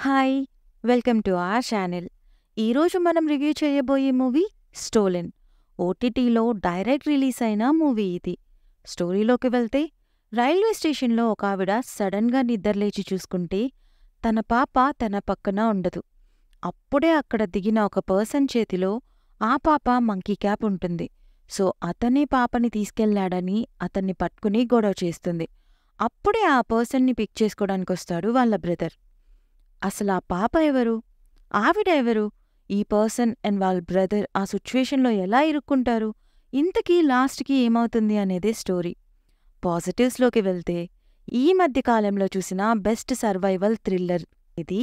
Hi! Welcome to our channel. ఈరోజు మనం review చేయబోయే మూవీ 'స్టోలెన్'. ఓటీటీలో డైరెక్ట్ రిలీజ్ అయిన మూవీ ఇది. స్టోరీలోకి వెళ్తే, రైల్వే స్టేషన్‌లో ఒకావిడ సడన్‌గా నిద్రలేచి చూసుకుంటే, తన పాప తన పక్కన ఉండదు. అప్పుడే అక్కడ దిగిన ఒక పర్సన్ చేతిలో ఆ పాప మంకీ క్యాప్ ఉంటుంది. సో, అతనే పాపని తీసుకెళ్ళాడని అతన్ని పట్టుకుని గొడవ చేస్తుంది. అప్పుడే ఆ పర్సన్‌ని పిక్ చేసుకోడానికొస్తాడు వాళ్ళ బ్రదర్. అసలా పాప ఎవరు? ఆవిడ ఎవరు? ఈ పర్సన్ అండ్ వాళ్ళ బ్రదర్ ఆ సిచ్యువేషన్‌లో ఎలా ఇరుక్కుంటారు? ఇంతకీ లాస్ట్‌కి ఏమవుతుంది అనేదే స్టోరీ. పాజిటివ్స్‌లోకి వెళ్తే, ఈ మధ్య కాలంలో చూసిన బెస్ట్ సర్వైవల్ థ్రిల్లర్ ఇది.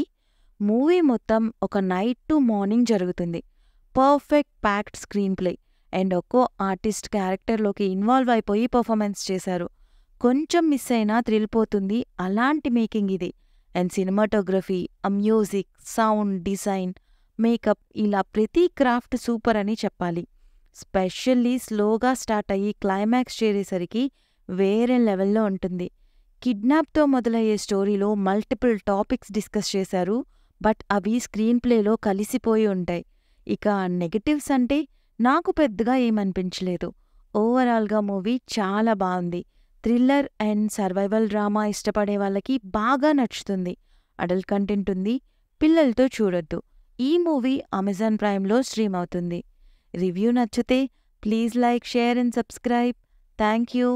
మూవీ మొత్తం ఒక నైట్ టు మార్నింగ్ జరుగుతుంది. Perfect packed screen play and ఒక్కో ఆర్టిస్ట్ క్యారెక్టర్‌లోకి ఇన్వాల్వ్ అయిపోయి పర్ఫార్మెన్స్ చేశారు. కొంచెం మిస్ అయినా థ్రిల్ పోతుంది అలాంటి మేకింగ్ ఇది. And cinematography, music, sound design, makeup ఇలా ప్రతి క్రాఫ్ట్ సూపర్ అని చెప్పాలి. స్పెషల్లీ స్లోగా స్టార్ట్ అయ్యి క్లైమాక్స్ చేరేసరికి వేరే లెవెల్లో ఉంటుంది. కిడ్నాప్తో మొదలయ్యే స్టోరీలో మల్టిపుల్ టాపిక్స్ డిస్కస్ చేశారు. బట్ అవి స్క్రీన్ ప్లేలో కలిసిపోయి ఉంటాయి. ఇక నెగటివ్స్ అంటే నాకు పెద్దగా ఏమనిపించలేదు. ఓవరాల్గా మూవీ చాలా బాగుంది. థ్రిల్లర్ అండ్ సర్వైవల్ డ్రామా ఇష్టపడే వాళ్ళకి బాగా నచ్చుతుంది. అడల్ట్ కంటెంట్ ఉంది. పిల్లలతో చూడొద్దు. ఈ మూవీ అమెజాన్ ప్రైమ్‌లో స్ట్రీమ్ అవుతుంది. రివ్యూ నచ్చితే please like, share and subscribe. Thank you.